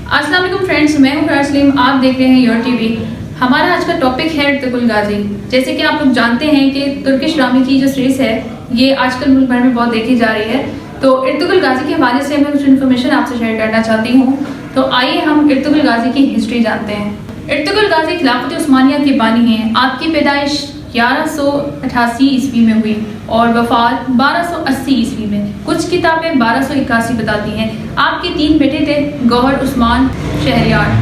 अस्सलाम वालेकुम फ्रेंड्स, मैं हूं सलीम। आप देख रहे हैं योर टीवी। हमारा आज का टॉपिक है इर्तुगरुल गाजी। जैसे कि आप लोग जानते हैं कि तुर्किश ड्रामे की जो सीरीज है ये आजकल मुल्क भर में बहुत देखी जा रही है। तो इर्तुगरुल गाजी के हवाले से मैं कुछ इन्फॉर्मेशन आपसे शेयर करना चाहती हूँ। तो आइए हम इर्तुगरुल गाजी की हिस्ट्री जानते हैं। इर्तुगरुल गाजी खिलाफत उस्मानिया के बानी हैं। आपकी पैदाइश 1188 ईस्वी में हुई और वफात 1280 ईस्वी में। कुछ किताबें 1281 बताती हैं। आपके 3 बेटे थे, गौहर, उस्मान, शहरयार,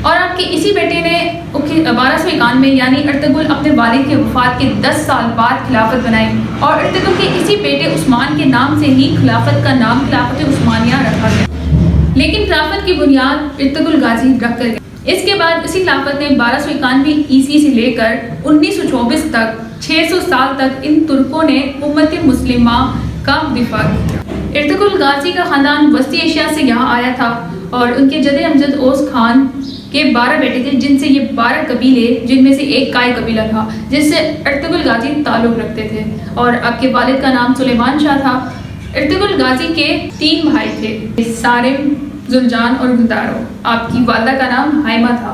और आपके इसी बेटे ने 1291 यानी इर्तुगरुल अपने वालिद के वफात के 10 साल बाद खिलाफत बनाई और इर्तुगरुल के इसी बेटे उस्मान के नाम से ही खिलाफत का नाम खिलाफत उस्मानिया रखा गया। लेकिन खिलाफत की बुनियाद इर्तुगरुल गाजी रख कर गई। इसके बाद इसी खिलाफत ने 1291 ईस्वी से लेकर 1924 तक 600 साल तक इन तुर्कों ने उम्मत मुस्लिमा का दिफा किया। इर्तुगरुल गाजी का खानदान वस्ती एशिया से यहाँ आया था और उनके जदे अमजद ओस खान के 12 बेटे थे, जिनसे ये 12 कबीले, जिनमें से एक काय कबीला था जिससे इर्तुगरुल गाजी ताल्लुक रखते थे। और आपके वालिद का नाम सुलेमान शाह था। इर्तुगरुल गाजी के 3 भाई थे, सारिम, जुलजान और गुलदारो। आपकी वालिदा का नाम हाइमा था।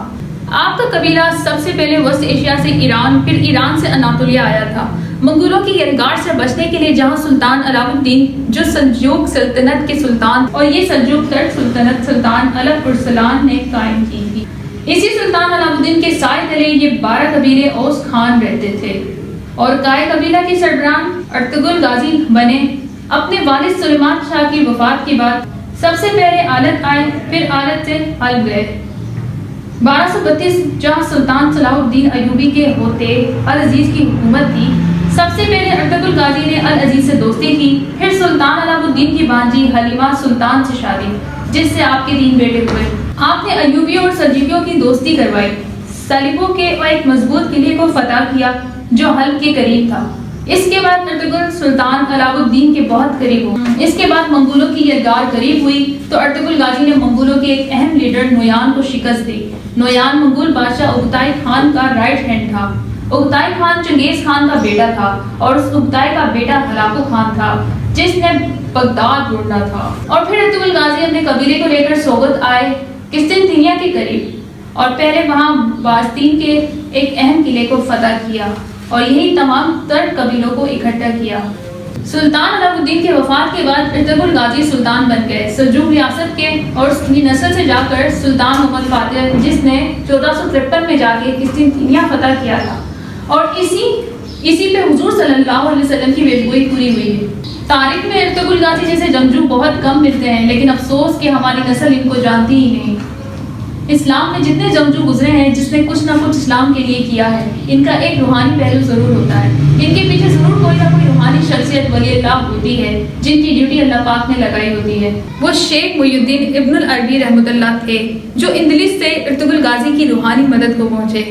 आपका कबीला सबसे पहले वस्त एशिया से ईरान, फिर ईरान से अनातोलिया आया था। मंगोलों की गिरफ्तार से बचने के लिए जहां सुल्तान अलाउद्दीन, जो सल्जूक सल्तनत के सुल्तान, और ये सल्जूक तर्क सुल्तनत सुल्तान अलग उर्सलान ने कायम की थी। इसी सुल्तान अलाउद्दीन के साए तले ये 12 कबीले औस खान रहते थे और काय कबीला के सरबराह इर्तुगरुल गाजी बने। अपने वालिद सुलेमान शाह की वफात के बाद सबसे पहले आलत आए, फिर आलत से हल गए। 1232 जहां सुल्तान सलाहुद्दीन अयूबी के होते अल अजीज की हुकूमत थी। सबसे पहले इर्तुगरुल गाजी ने अल अजीज से दोस्ती की, फिर सुल्तान अलाउद्दीन की भांजी हलीमा सुल्तान से शादी, जिससे आपके 3 बेटे हुए। आपने अयूबियों और सल्जूकियों की दोस्ती करवाई, सलीबों के एक मजबूत किले को फतह किया जो हल्ब के करीब था। इसके बाद इर्तुगरुल सुल्तान अलाउद्दीन के बहुत करीब हुआ। इसके बाद मंगोलों की यलगार करीब हुई तो इर्तुगरुल गाजी ने मंगोलों के एक अहम लीडर नोयान को शिकस्त दी। नोयान मंगोल बादशाह उगताई खान का राइट हैंड था। उगताई खान चंगेज खान का बेटा था और उस उगताई का बेटा हलाकू खान था जिसने बगदाद ढूंढा था। और फिर इर्तुगरुल गाजी अपने कबीले को लेकर सोगत आए किस्तिनतिनिया के करीब और पहले वहां बास्तीन के एक अहम किले को फतह किया और यही तमाम तर्क कबीलों को इकट्ठा किया। सुल्तान अलाउद्दीन के वफात के बाद इर्तुगरुल गाजी सुल्तान बन गए सल्जूक रियासत के और उसकी नस्ल से जाकर सुल्तान मोहम्मद फातिह, जिसने 1453 में जाके किस्तिनतिनिया फतह किया था और इसी पे हुजूर सल्लल्लाहु अलैहि वसल्लम की वेजगोई पूरी हुई है। तारीख में इर्तुगरुल गाजी जैसे जंगजू बहुत कम मिलते हैं, लेकिन अफसोस कि हमारी नस्ल इनको जानती ही नहीं। इस्लाम में जितने जंगजू गुजरे हैं जिसने कुछ ना कुछ इस्लाम के लिए किया है, इनका एक रूहानी पहलू जरूर होता है। इनके पीछे जरूर कोई ना कोई रूहानी शख्सियत वली अल्लाह होती है जिनकी ड्यूटी अल्लाह पाक ने लगाई होती है। वो शेख मुईउद्दीन इब्नुल अरबी रहमतुल्लाह थे जो इंदलिस से इर्तुगरुल गाजी की रूहानी मदद को पहुंचे।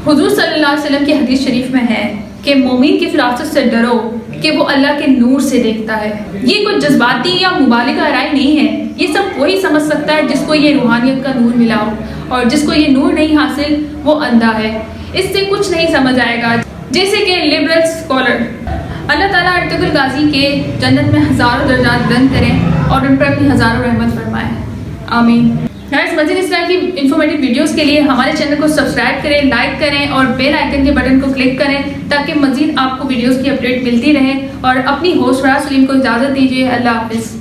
हुजूर सल्लल्लाहु अलैहि वसल्लम की हदीस शरीफ में है कि मोमिन की फिरासत से डरो कि वो अल्लाह के नूर से देखता है। ये कोई जज्बाती या मुबालिगा राय नहीं है, ये सब वही समझ सकता है जिसको ये रूहानियत का नूर मिला हो, और जिसको ये नूर नहीं हासिल वो अंधा है, इससे कुछ नहीं समझ आएगा। जैसे कि लिबरल स्कॉलर। अल्लाह ताला इर्तुगरुल गाजी के जन्नत में हज़ारों दर्जात बुलंद करें और उन पर अपनी हज़ारों रहमत फरमाएं। आमीन। गाइस, मज़ीद इस तरह की इन्फॉर्मेटिव वीडियोस के लिए हमारे चैनल को सब्सक्राइब करें, लाइक करें और बेल आइकन के बटन को क्लिक करें ताकि मज़ीद आपको वीडियोस की अपडेट मिलती रहे। और अपनी होस्ट सलीम को इजाज़त दीजिए। अल्लाह हाफिज़।